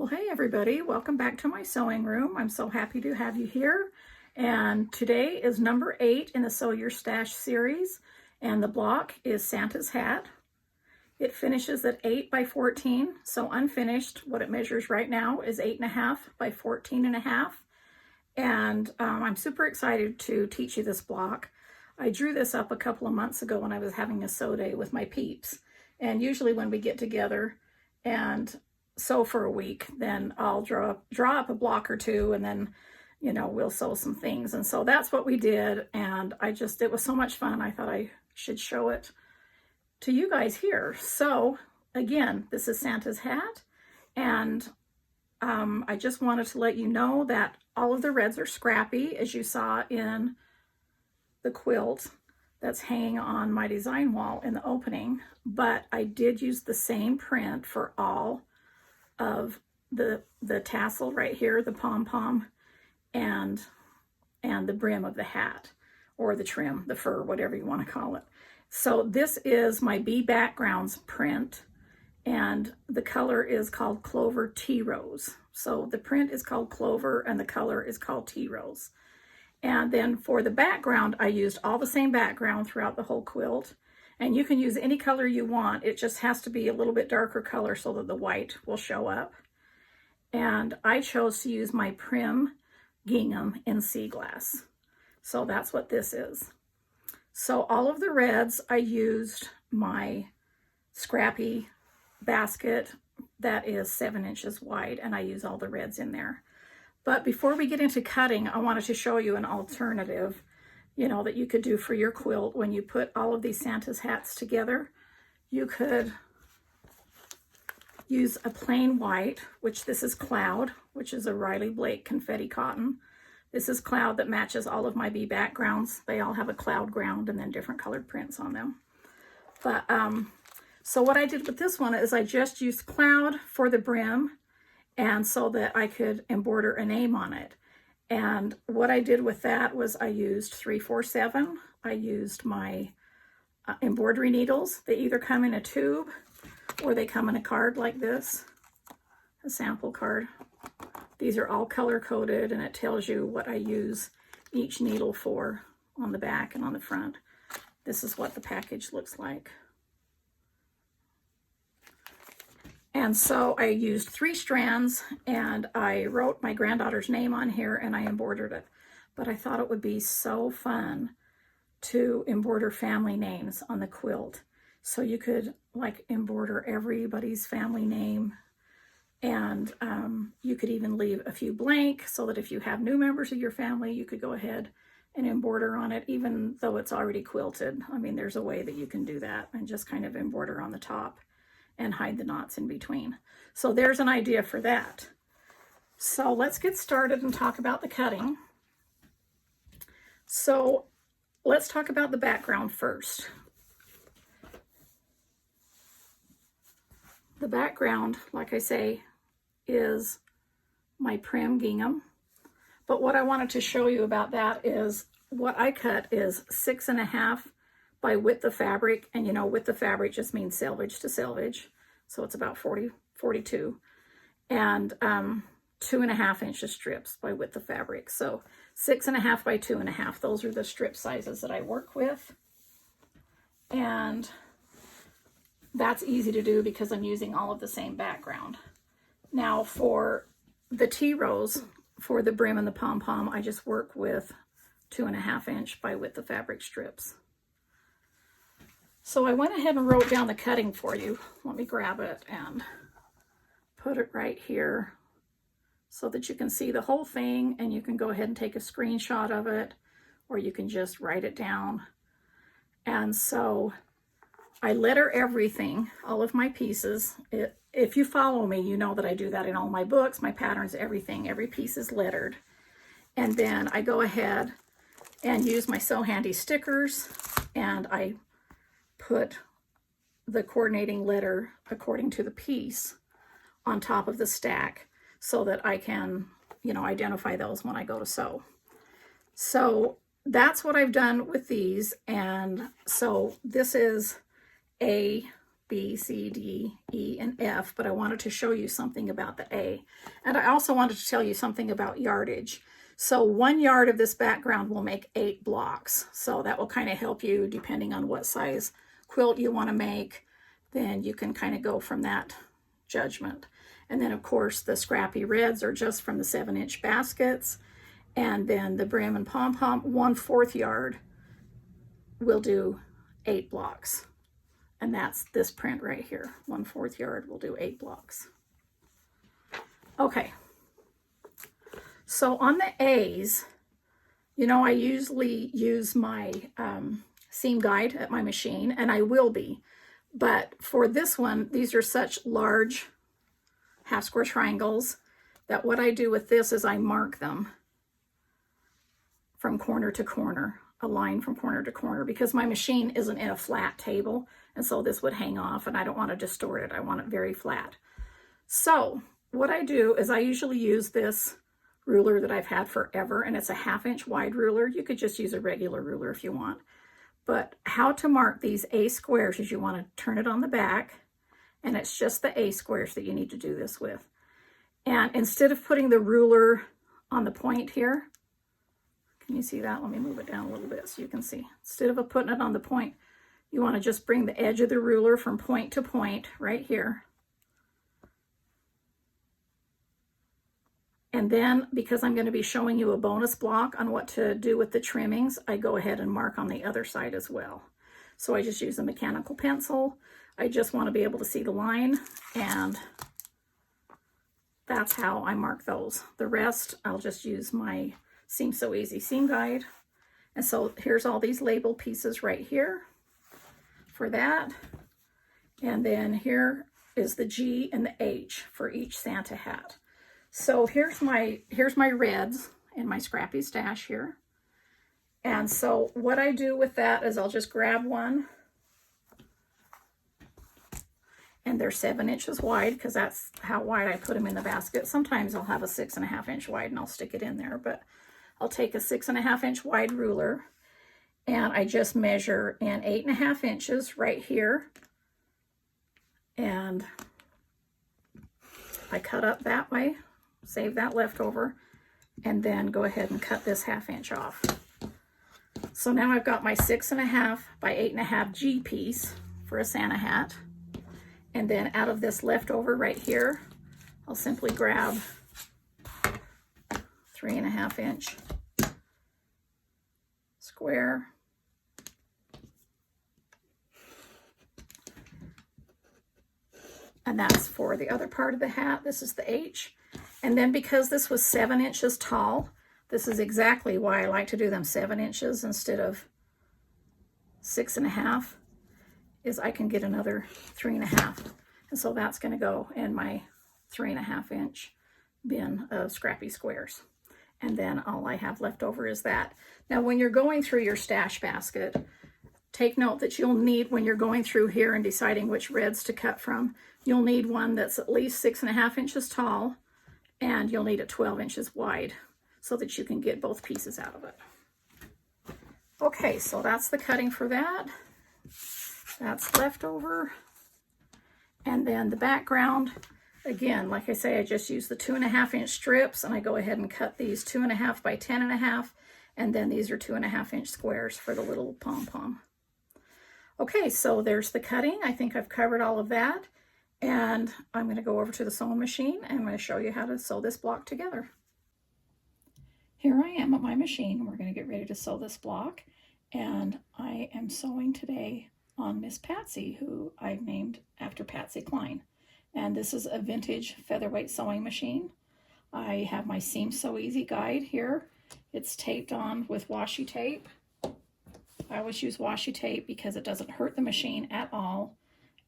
Well, hey everybody, welcome back to my sewing room. I'm so happy to have you here. And today is number 8 in the Sew Your Stash series, and the block is Santa's hat. It finishes at 8 by 14, so unfinished. What it measures right now is 8.5 by 14.5. And I'm super excited to teach you this block. I drew this up a couple of months ago when I was having a sew day with my peeps. And usually when we get together and sew for a week, then I'll draw up a block or two, and then, you know, we'll sew some things. And so that's what we did. And it was so much fun. I thought I should show it to you guys here. So again, this is Santa's hat. And I just wanted to let you know that all of the reds are scrappy, as you saw in the quilt that's hanging on my design wall in the opening. But I did use the same print for all of the tassel right here, the pom-pom, and the brim of the hat, or the trim, the fur, whatever you want to call it. So this is my Bee Backgrounds print, and the color is called Clover Tea Rose. So the print is called Clover and the color is called Tea Rose. And then for the background, I used all the same background throughout the whole quilt. And you can use any color you want. It just has to be a little bit darker color so that the white will show up. And I chose to use my Prim gingham in sea glass. So that's what this is. So all of the reds, I used my scrappy basket that is 7 inches wide, and I use all the reds in there. But before we get into cutting, I wanted to show you an alternative, you know, that you could do for your quilt. When you put all of these Santa's hats together, you could use a plain white, which this is Cloud, which is a Riley Blake confetti cotton. This is Cloud that matches all of my Bee backgrounds. They all have a cloud ground and then different colored prints on them. But so what I did with this one is I just used Cloud for the brim, and so that I could embroider a name on it. And what I did with that was I used 347. I used my embroidery needles. They either come in a tube or they come in a card like this, a sample card. These are all color coded, and it tells you what I use each needle for on the back and on the front. This is what the package looks like. And so I used 3 strands, and I wrote my granddaughter's name on here and I embroidered it. But I thought it would be so fun to embroider family names on the quilt. So you could like embroider everybody's family name, and you could even leave a few blank so that if you have new members of your family, you could go ahead and embroider on it, even though it's already quilted. I mean, there's a way that you can do that and just kind of embroider on the top and hide the knots in between. So there's an idea for that. So let's get started and talk about the cutting. So let's talk about the background first. The background, like I say, is my Prim gingham. But what I wanted to show you about that is what I cut is 6.5 by width of fabric, and you know, width of fabric just means selvage to selvage, so it's about 42, and 2.5 inches strips by width of fabric. So 6.5 by 2.5, those are the strip sizes that I work with, and that's easy to do because I'm using all of the same background. Now for the tea rose, for the brim and the pom-pom, I just work with 2.5 inch by width of fabric strips. So I went ahead and wrote down the cutting for you. Let me grab it and put it right here so that you can see the whole thing, and you can go ahead and take a screenshot of it, or you can just write it down. And so I letter everything, all of my pieces. If you follow me, you know that I do that in all my books, my patterns, everything. Every piece is lettered. And then I go ahead and use my Sew Handy stickers, and I put the coordinating letter according to the piece on top of the stack so that I can, you know, identify those when I go to sew. So that's what I've done with these. And so this is a B, C, D, E, and F, but I wanted to show you something about the A. And I also wanted to tell you something about yardage. So 1 yard of this background will make 8 blocks. So that will kind of help you depending on what size quilt you want to make. Then you can kind of go from that judgment. And then of course the scrappy reds are just from the 7-inch baskets. And then the brim and pom-pom, 1/4 yard will do 8 blocks. And that's this print right here. 1/4 yard will do 8 blocks. Okay. So on the A's, you know, I usually use my seam guide at my machine, and I will be. But for this one, these are such large half square triangles that what I do with this is I mark them from corner to corner, a line from corner to corner, because my machine isn't in a flat table, and so this would hang off, and I don't want to distort it. I want it very flat. So what I do is I usually use this ruler that I've had forever, and it's a 1/2 inch wide ruler. You could just use a regular ruler if you want. But how to mark these A squares is you want to turn it on the back, and it's just the A squares that you need to do this with. And instead of putting the ruler on the point here, can you see that? Let me move it down a little bit so you can see. Instead of putting it on the point, you want to just bring the edge of the ruler from point to point right here. And then, because I'm going to be showing you a bonus block on what to do with the trimmings, I go ahead and mark on the other side as well. So I just use a mechanical pencil. I just want to be able to see the line, and that's how I mark those. The rest, I'll just use my Seam So Easy seam guide. And so here's all these label pieces right here for that. And then here is the G and the H for each Santa hat. So here's my reds in my scrappy stash here. And so what I do with that is I'll just grab one, and they're 7 inches wide because that's how wide I put them in the basket. Sometimes I'll have a 6.5 inch wide and I'll stick it in there, but I'll take a 6.5 inch wide ruler, and I just measure in 8.5 inches right here, and I cut up that way, save that leftover, and then go ahead and cut this 1/2 inch off. So now I've got my 6.5 by 8.5 G piece for a Santa hat. And then out of this leftover right here, I'll simply grab 3.5 inch square. And that's for the other part of the hat. This is the H. And then because this was 7 inches tall, this is exactly why I like to do them 7 inches instead of 6.5, is I can get another 3.5. And so that's going to go in my 3.5 inch bin of scrappy squares. And then all I have left over is that. Now, when you're going through your stash basket, take note that you'll need, when you're going through here and deciding which reds to cut from, you'll need one that's at least 6.5 inches tall, and you'll need it 12 inches wide so that you can get both pieces out of it. Okay, so that's the cutting for that. That's leftover. And then the background, again, like I say, I just use the 2.5 inch strips, and I go ahead and cut these 2.5 by 10.5, and then these are 2.5 inch squares for the little pom-pom. Okay, so there's the cutting. I think I've covered all of that, and I'm going to go over to the sewing machine, and I'm going to show you how to sew this block together. Here I am at my machine. We're going to get ready to sew this block, and I am sewing today on Miss Patsy, who I've named after Patsy Cline. And this is a vintage featherweight sewing machine. I have my Seam So Easy guide here. It's taped on with washi tape. I always use washi tape because it doesn't hurt the machine at all,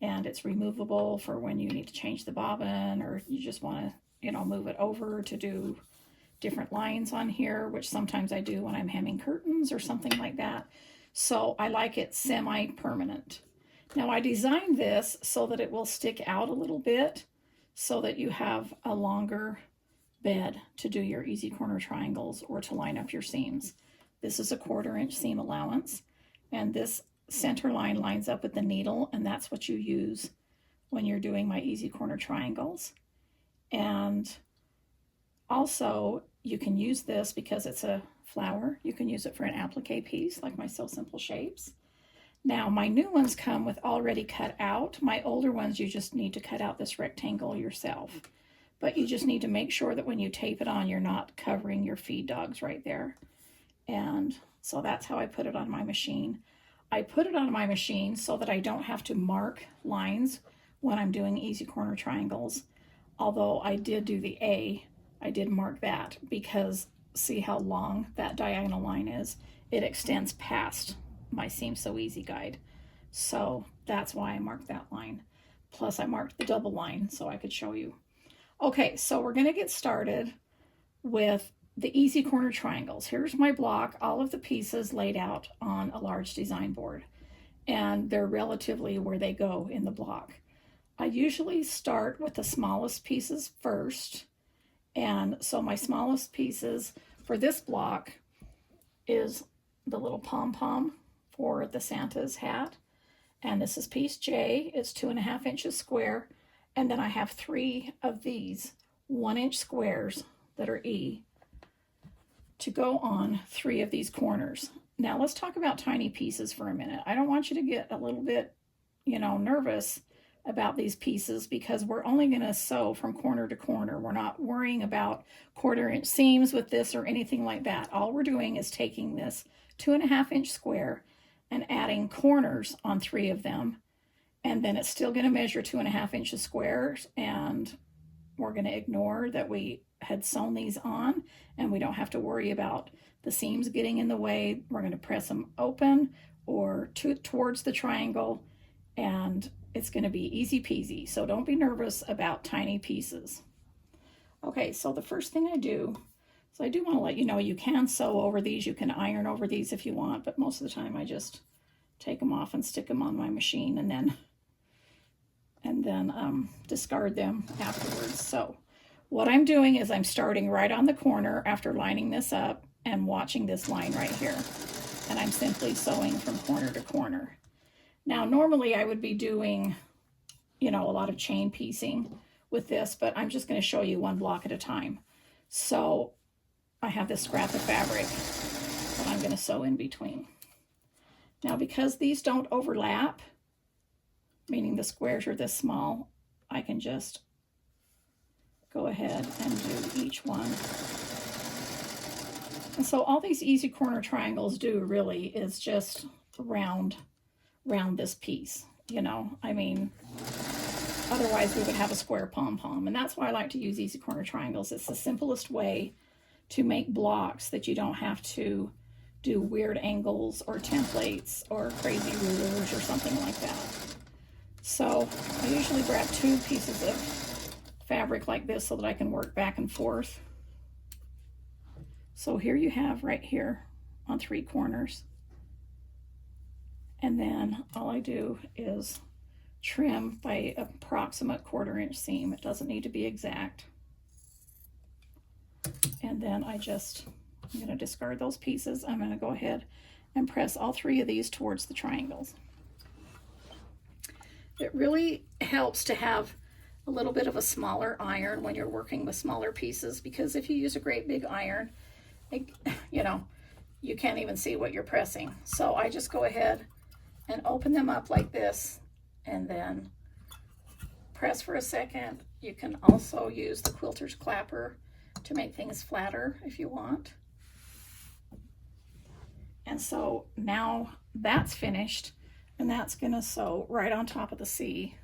and it's removable for when you need to change the bobbin, or you just want to, move it over to do different lines on here, which sometimes I do when I'm hemming curtains or something like that. So I like it semi-permanent. Now I designed this so that it will stick out a little bit so that you have a longer bed to do your easy corner triangles or to line up your seams. This is a 1/4 inch seam allowance, and this center line lines up with the needle, and that's what you use when you're doing my easy corner triangles. And also you can use this because it's a flower. You can use it for an applique piece like my Sew Simple Shapes. Now my new ones come with already cut out. My older ones you just need to cut out this rectangle yourself. But you just need to make sure that when you tape it on, you're not covering your feed dogs right there. And so that's how I put it on my machine. I put it on my machine so that I don't have to mark lines when I'm doing easy corner triangles. Although I did do the A, I did mark that because see how long that diagonal line is? It extends past my Seam So Easy guide. So that's why I marked that line. Plus I marked the double line so I could show you. Okay, so we're going to get started with the easy corner triangles. Here's my block, all of the pieces laid out on a large design board, and they're relatively where they go in the block. I usually start with the smallest pieces first, and so my smallest pieces for this block is the little pom-pom for the Santa's hat, and this is piece J. It's 2.5 inches square, and then I have 3 of these 1-inch squares that are E to go on 3 of these corners. Now let's talk about tiny pieces for a minute. I don't want you to get a little bit, nervous about these pieces because we're only going to sew from corner to corner. We're not worrying about 1/4 inch seams with this or anything like that. All we're doing is taking this 2.5 inch square and adding corners on 3 of them. And then it's still going to measure 2.5 inches squares, and we're going to ignore that we had sewn these on, and we don't have to worry about the seams getting in the way. We're going to press them open or towards the triangle, and it's going to be easy peasy. So don't be nervous about tiny pieces. Okay, so the first thing I do, so I do want to let you know you can sew over these, you can iron over these if you want, but most of the time I just take them off and stick them on my machine and then discard them afterwards. So what I'm doing is I'm starting right on the corner after lining this up and watching this line right here. And I'm simply sewing from corner to corner. Now, normally I would be doing, a lot of chain piecing with this, but I'm just going to show you one block at a time. So I have this scrap of fabric that I'm going to sew in between. Now, because these don't overlap, meaning the squares are this small, I can just go ahead and do each one. And so all these easy corner triangles do really is just round this piece, otherwise we would have a square pom-pom. And that's why I like to use easy corner triangles. It's the simplest way to make blocks that you don't have to do weird angles or templates or crazy rulers or something like that. So I usually grab 2 pieces of fabric like this so that I can work back and forth. So here you have right here on 3 corners. And then all I do is trim by approximate 1/4 inch seam. It doesn't need to be exact. And then I'm going to discard those pieces. I'm going to go ahead and press all 3 of these towards the triangles. It really helps to have a little bit of a smaller iron when you're working with smaller pieces, because if you use a great big iron, you can't even see what you're pressing. So I just go ahead and open them up like this and then press for a second. You can also use the quilter's clapper to make things flatter if you want. And so now that's finished, and that's going to sew right on top of the C.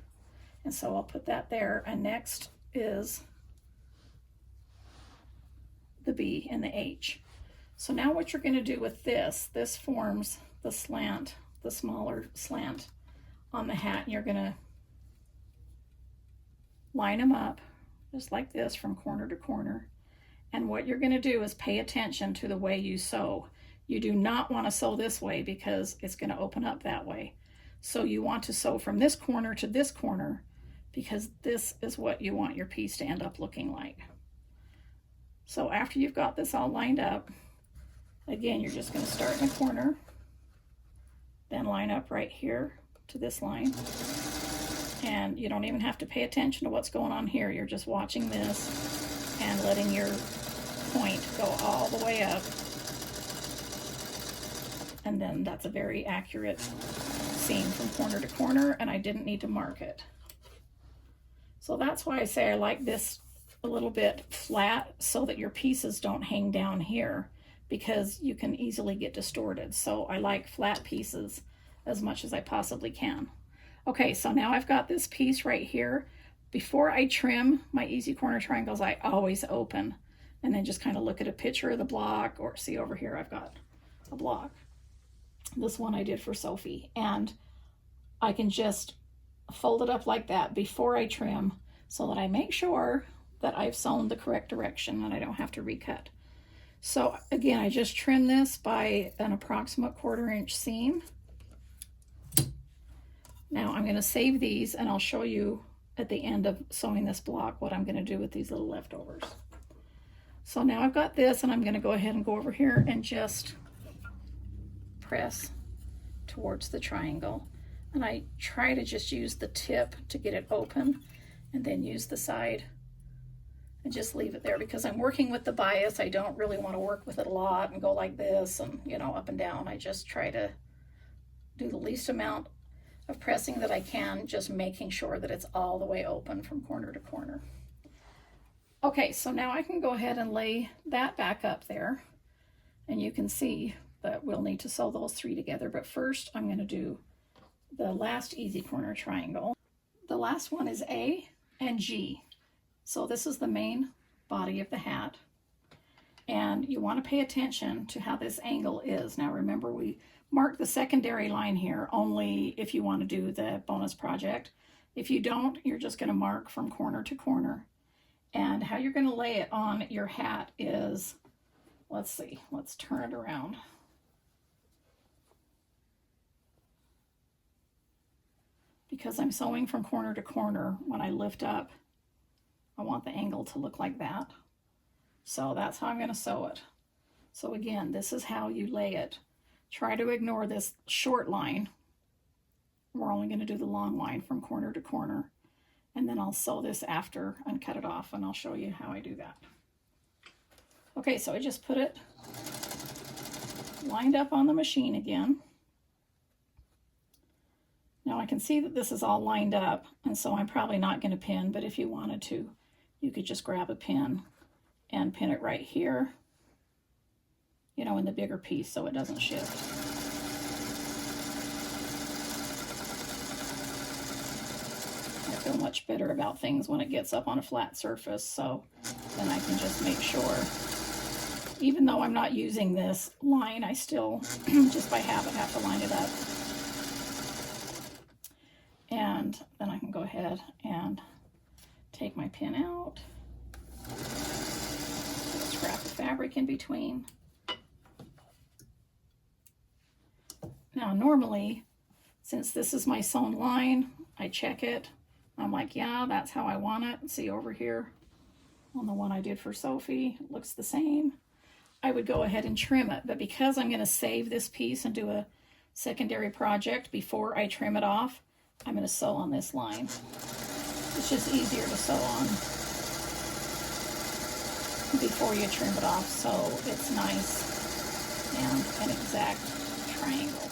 And so I'll put that there, and next is the B and the H. So now what you're going to do with this forms the slant, the smaller slant on the hat, and you're going to line them up just like this from corner to corner. And what you're going to do is pay attention to the way you sew. You do not want to sew this way because it's going to open up that way. So you want to sew from this corner to this corner because this is what you want your piece to end up looking like. So after you've got this all lined up, again, you're just going to start in a corner then line up right here to this line. And you don't even have to pay attention to what's going on here. You're just watching this and letting your point go all the way up. And then that's a very accurate seam from corner to corner, and I didn't need to mark it. So that's why I say I like this a little bit flat so that your pieces don't hang down here, because you can easily get distorted. So I like flat pieces as much as I possibly can. Okay, so now I've got this piece right here. Before I trim my easy corner triangles, I always open and then just kind of look at a picture of the block, or see over here I've got a block. This one I did for Sophie, and I can just fold it up like that before I trim so that I make sure that I've sewn the correct direction and I don't have to recut. So again, I just trim this by an approximate 1/4 inch seam. Now I'm going to save these, and I'll show you at the end of sewing this block what I'm going to do with these little leftovers. So now I've got this, and I'm going to go ahead and go over here and just press towards the triangle. And I try to just use the tip to get it open, and then use the side and just leave it there, because I'm working with the bias. I don't really want to work with it a lot and go like this and, you know, up and down. I just try to do the least amount of pressing that I can, just making sure that it's all the way open from corner to corner. Okay, so now I can go ahead and lay that back up there, and you can see that we'll need to sew those 3 together. But first I'm going to do the last easy corner triangle. The last one is A and G. So this is the main body of the hat, and you want to pay attention to how this angle is. Now remember, we mark the secondary line here only if you want to do the bonus project. If you don't, you're just going to mark from corner to corner. And how you're going to lay it on your hat is, let's see, let's turn it around. Because I'm sewing from corner to corner, when I lift up, I want the angle to look like that. So that's how I'm going to sew it. So again, this is how you lay it. Try to ignore this short line. We're only going to do the long line from corner to corner. And then I'll sew this after and cut it off, and I'll show you how I do that. Okay, so I just put it lined up on the machine again. Now I can see that this is all lined up, and so I'm probably not going to pin, but if you wanted to, you could just grab a pin and pin it right here, you know, in the bigger piece so it doesn't shift. I feel much better about things when it gets up on a flat surface, so then I can just make sure. Even though I'm not using this line, I still, just by habit, have to line it up. And then I can go ahead and take my pin out, put a scrap of fabric in between. Now normally, since this is my sewn line, I check it. I'm like, yeah, that's how I want it. See over here on the one I did for Sophie, it looks the same. I would go ahead and trim it, but because I'm going to save this piece and do a secondary project before I trim it off, I'm going to sew on this line. It's just easier to sew on before you trim it off, so it's nice and an exact triangle.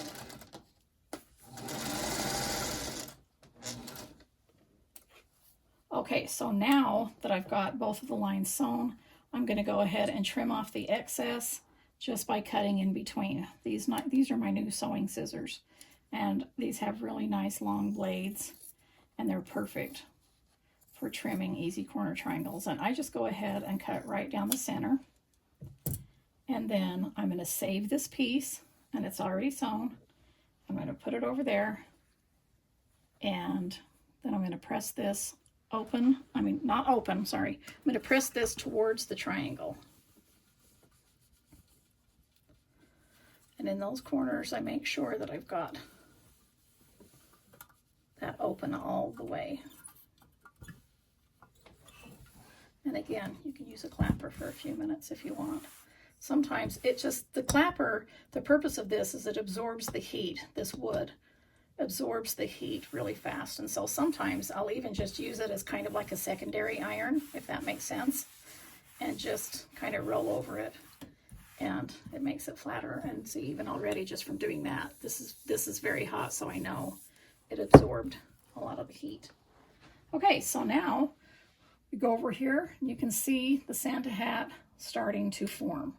Okay, so now that I've got both of the lines sewn, I'm going to go ahead and trim off the excess just by cutting in between. These are my new sewing scissors, and these have really nice long blades, and they're perfect for trimming easy corner triangles. And I just go ahead and cut right down the center, and then I'm going to save this piece, and it's already sewn. I'm going to put it over there, and then I'm going to press this open. I mean, not open, sorry. I'm going to press this towards the triangle. And in those corners, I make sure that I've got that open all the way. And again, you can use a clapper for a few minutes if you want. sometimes it just, the clapper, the purpose of this is it absorbs the heat. This wood absorbs the heat really fast. And so sometimes I'll even just use it as kind of like a secondary iron, if that makes sense, and just kind of roll over it. And it makes it flatter. And see, even already just from doing that, this is very hot, so I know it absorbed a lot of the heat. Okay, so now we go over here and you can see the Santa hat starting to form.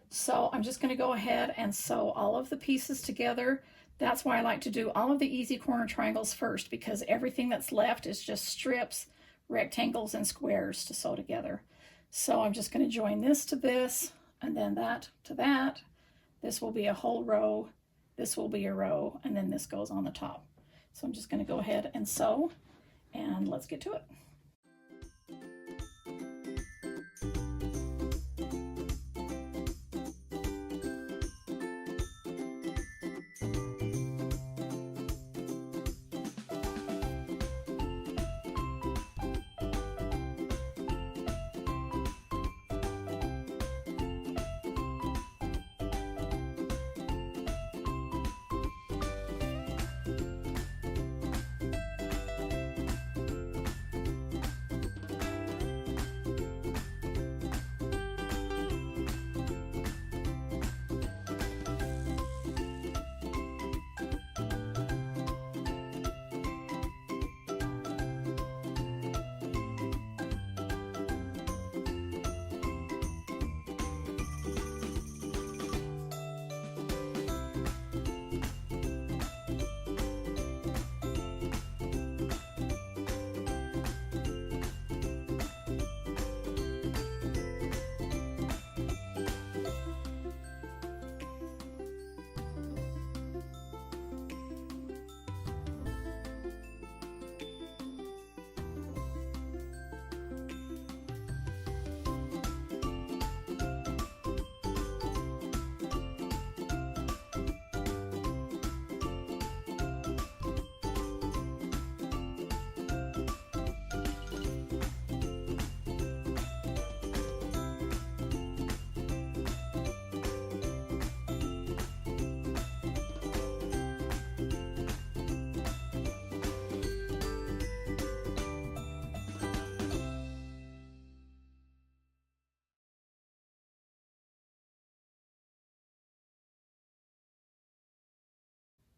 So I'm just going to go ahead and sew all of the pieces together. That's why I like to do all of the easy corner triangles first, because everything that's left is just strips, rectangles, and squares to sew together. So I'm just going to join this to this, and then that to that. This will be a whole row, this will be a row, and then this goes on the top. So I'm just going to go ahead and sew, and let's get to it.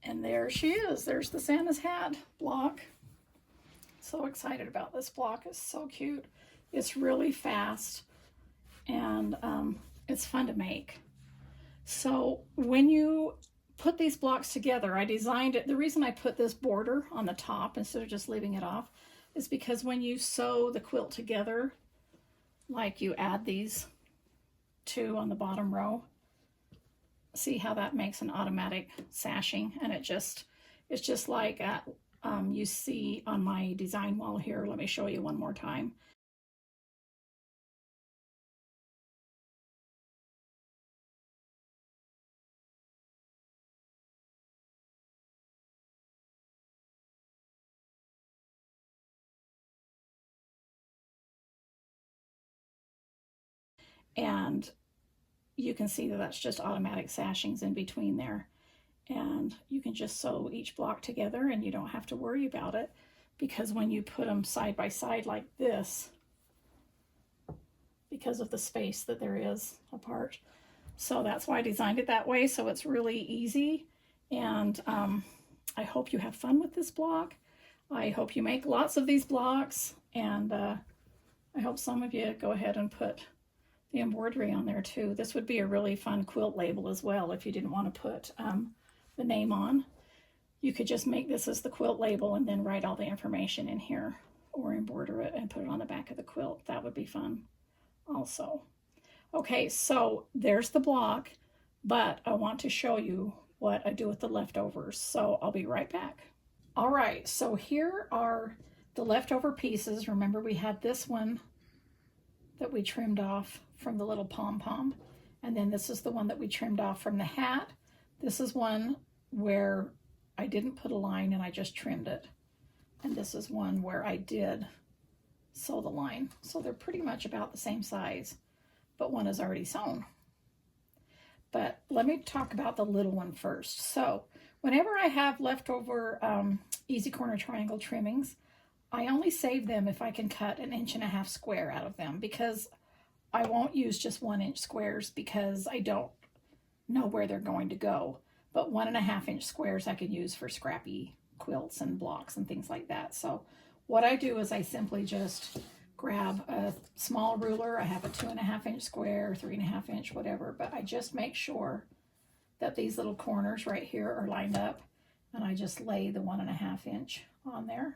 And there she is. There's the Santa's hat block. So excited about this block. It's so cute. It's really fast, and it's fun to make. So when you put these blocks together, I designed it. The reason I put this border on the top instead of just leaving it off is because when you sew the quilt together, like you add these two on the bottom row, see how that makes an automatic sashing, and it's just like you see on my design wall here. Let me show you one more time. And you can see that that's just automatic sashings in between there. And you can just sew each block together and you don't have to worry about it, because when you put them side by side like this, because of the space that there is apart. So that's why I designed it that way, so it's really easy. And I hope you have fun with this block. I hope you make lots of these blocks, and I hope some of you go ahead and put the embroidery on there too. This would be a really fun quilt label as well if you didn't want to put the name on. You could just make this as the quilt label and then write all the information in here, or embroider it and put it on the back of the quilt. That would be fun also. Okay, so there's the block, but I want to show you what I do with the leftovers, so I'll be right back. All right, so here are the leftover pieces. Remember, we had this one that we trimmed off from the little pom-pom, and then this is the one that we trimmed off from the hat. This is one where I didn't put a line and I just trimmed it, and this is one where I did sew the line. So they're pretty much about the same size, but one is already sewn. But let me talk about the little one first. So whenever I have leftover easy corner triangle trimmings, I only save them if I can cut 1.5 inch square out of them, because I won't use just 1 inch squares because I don't know where they're going to go. But 1.5 inch squares I can use for scrappy quilts and blocks and things like that. So what I do is I simply just grab a small ruler. I have a 2.5 inch square, 3.5 inch, whatever, but I just make sure that these little corners right here are lined up, and I just lay the 1.5 inch on there.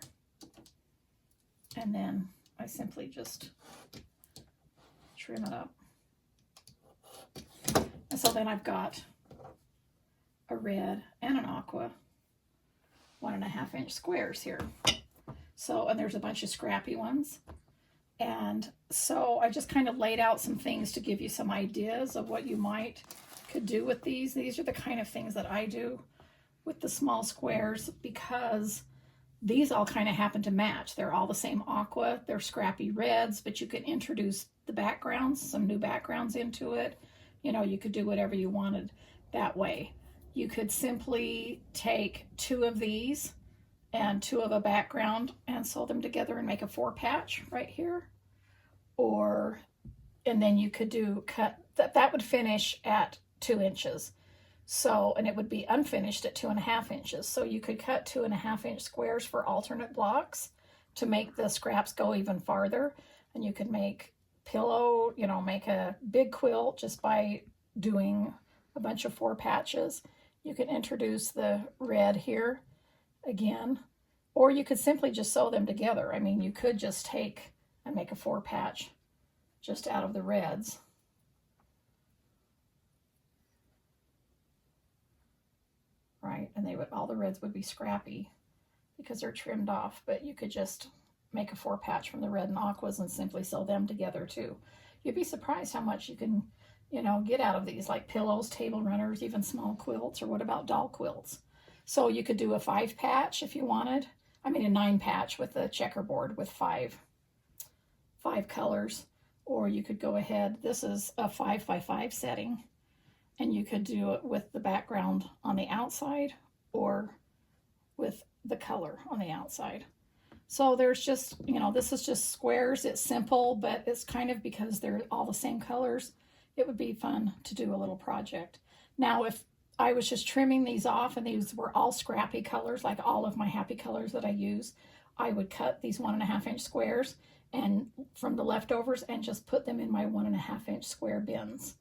And then I simply just trim it up. And so then I've got a red and an aqua 1.5 inch squares here. So, and there's a bunch of scrappy ones. And so I just kind of laid out some things to give you some ideas of what you could do with these. These are the kind of things that I do with the small squares, because these all kind of happen to match. They're all the same aqua. They're scrappy reds, but you can introduce the backgrounds, some new backgrounds into it. You know, you could do whatever you wanted that way. You could simply take 2 of these and 2 of a background and sew them together and make a 4 patch right here. And then you could cut, that would finish at 2 inches. So, and it would be unfinished at 2.5 inches. So you could cut 2.5 inch squares for alternate blocks to make the scraps go even farther. And you could make pillow, you know, make a big quilt just by doing a bunch of 4 patches. You can introduce the red here again, or you could simply just sew them together. I mean, you could just take and make a 4 patch just out of the reds. Right, and all the reds would be scrappy because they're trimmed off, but you could just make a 4 patch from the red and aquas and simply sew them together too. You'd be surprised how much you can, you know, get out of these, like pillows, table runners, even small quilts, or what about doll quilts? So you could do a 5 patch if you wanted. I mean a 9 patch with a checkerboard with five colors, or you could go ahead. This is a 5x5 setting, and you could do it with the background on the outside or with the color on the outside. So there's just, you know, this is just squares. It's simple, but it's kind of, because they're all the same colors, it would be fun to do a little project. Now, if I was just trimming these off and these were all scrappy colors, like all of my happy colors that I use, I would cut these 1.5 inch squares and from the leftovers and just put them in my 1.5 inch square bins,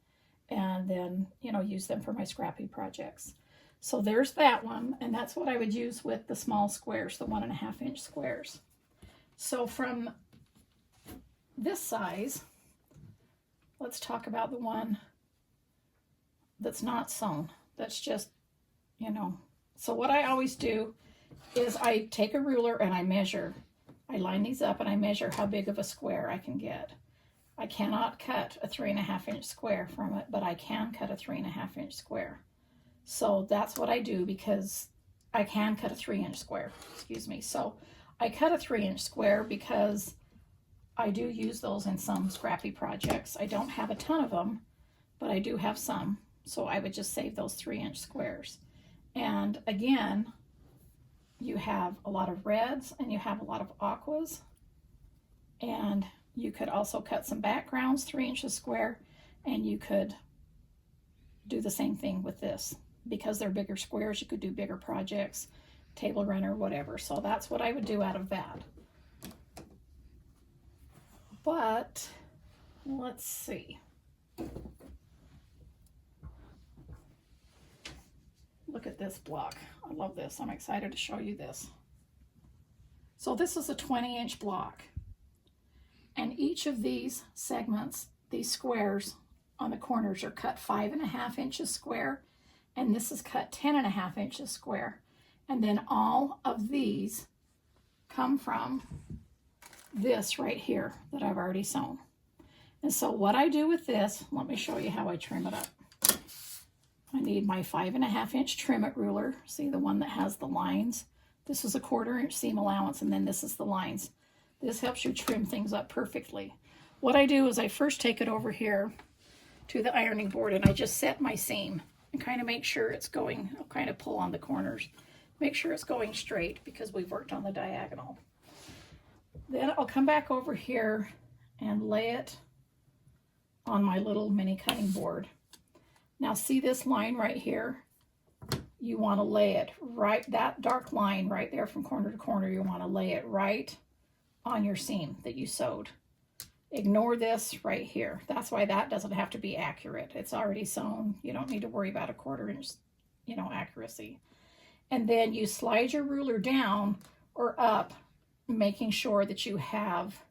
and then, you know, use them for my scrappy projects. So there's that one, and that's what I would use with the small squares, the 1.5 inch squares. So from this size, let's talk about the one that's not sewn. That's just, you know, so what I always do is I take a ruler and I measure. I line these up and I measure how big of a square I can get. I cannot cut a 3.5 inch square from it, but I can cut a 3.5 inch square. So that's what I do, because I can cut a 3 inch square, excuse me. So I cut a 3 inch square because I do use those in some scrappy projects. I don't have a ton of them, but I do have some. So I would just save those 3 inch squares. And again, you have a lot of reds and you have a lot of aquas, and you could also cut some backgrounds 3 inches square, and you could do the same thing with this. Because they're bigger squares, you could do bigger projects, table runner, whatever. So that's what I would do out of that. But let's see. Look at this block. I love this. I'm excited to show you this. So this is a 20 inch block. And each of these segments, these squares on the corners, are cut 5.5 inches square. And this is cut 10.5 inches square. And then all of these come from this right here that I've already sewn. And so what I do with this, let me show you how I trim it up. I need my 5.5 inch trim it ruler. See, the one that has the lines? This is a 1/4 inch seam allowance, and then this is the lines. This helps you trim things up perfectly. What I do is I first take it over here to the ironing board, and I just set my seam and kind of make sure it's going, I'll kind of pull on the corners, make sure it's going straight because we've worked on the diagonal. Then I'll come back over here and lay it on my little mini cutting board. Now see this line right here? You want to lay it right, that dark line right there from corner to corner, you want to lay it right on your seam that you sewed. Ignore this right here. That's why that doesn't have to be accurate. It's already sewn. You don't need to worry about a 1/4 inch, you know, accuracy. And then you slide your ruler down or up, making sure that you have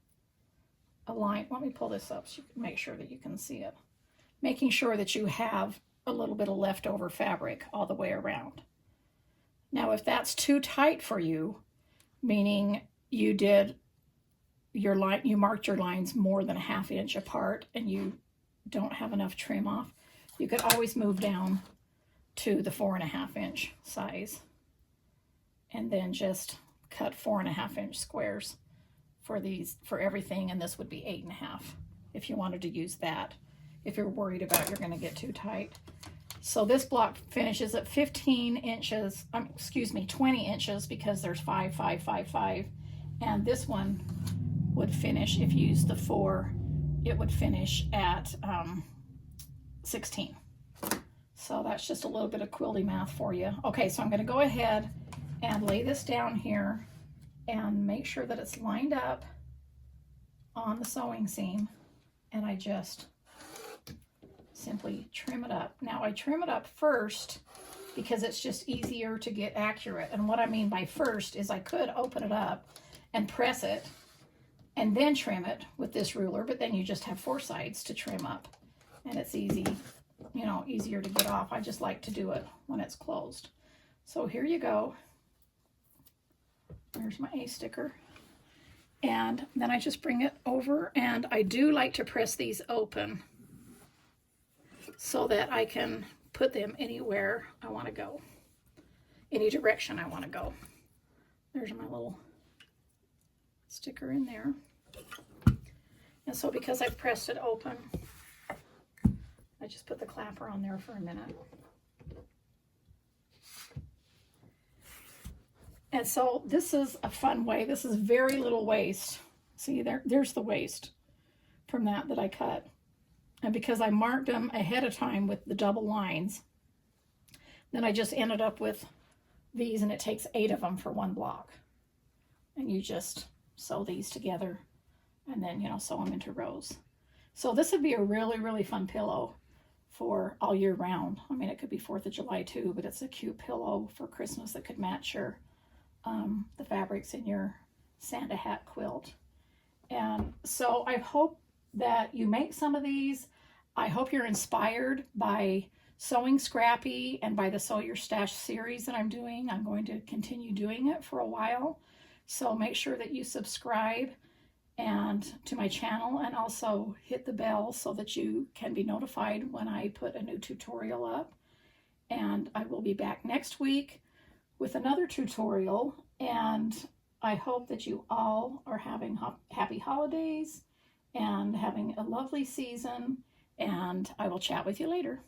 a line. Let me pull this up so you can make sure that you can see it. Making sure that you have a little bit of leftover fabric all the way around. Now, if that's too tight for you, meaning you did your line, you marked your lines more than a 1/2 inch apart and you don't have enough trim off, you could always move down to the 4.5 inch size and then just cut 4.5 inch squares for these, for everything, and this would be 8.5 if you wanted to use that, if you're worried about you're going to get too tight. So this block finishes at 15 inches, 20 inches, because there's 5, 5, 5, 5, and this one would finish, if you use the 4, it would finish at 16. So that's just a little bit of quilty math for you. Okay, so I'm going to go ahead and lay this down here and make sure that it's lined up on the sewing seam, and I just simply trim it up. Now I trim it up first because it's just easier to get accurate, and what I mean by first is I could open it up and press it and then trim it with this ruler, but then you just have 4 sides to trim up and it's easy, you know, easier to get off. I just like to do it when it's closed. So here you go. There's my A sticker. And then I just bring it over, and I do like to press these open so that I can put them anywhere I want to go, any direction I want to go. There's my little sticker in there. And so because I've pressed it open, I just put the clapper on there for a minute. And so this is a fun way. This is very little waste. See, there's the waste from that I cut. And because I marked them ahead of time with the double lines, then I just ended up with these, and it takes 8 of them for 1 block. And you just sew these together and then, you know, sew them into rows. So this would be a really, really fun pillow for all year round. I mean, it could be 4th of July too, but it's a cute pillow for Christmas that could match your the fabrics in your Santa hat quilt. And so I hope that you make some of these. I hope you're inspired by Sewing Scrappy and by the Sew Your Stash series that I'm doing. I'm going to continue doing it for a while. So make sure that you subscribe and to my channel, and also hit the bell so that you can be notified when I put a new tutorial up. And I will be back next week with another tutorial, and I hope that you all are having happy holidays and having a lovely season, and I will chat with you later.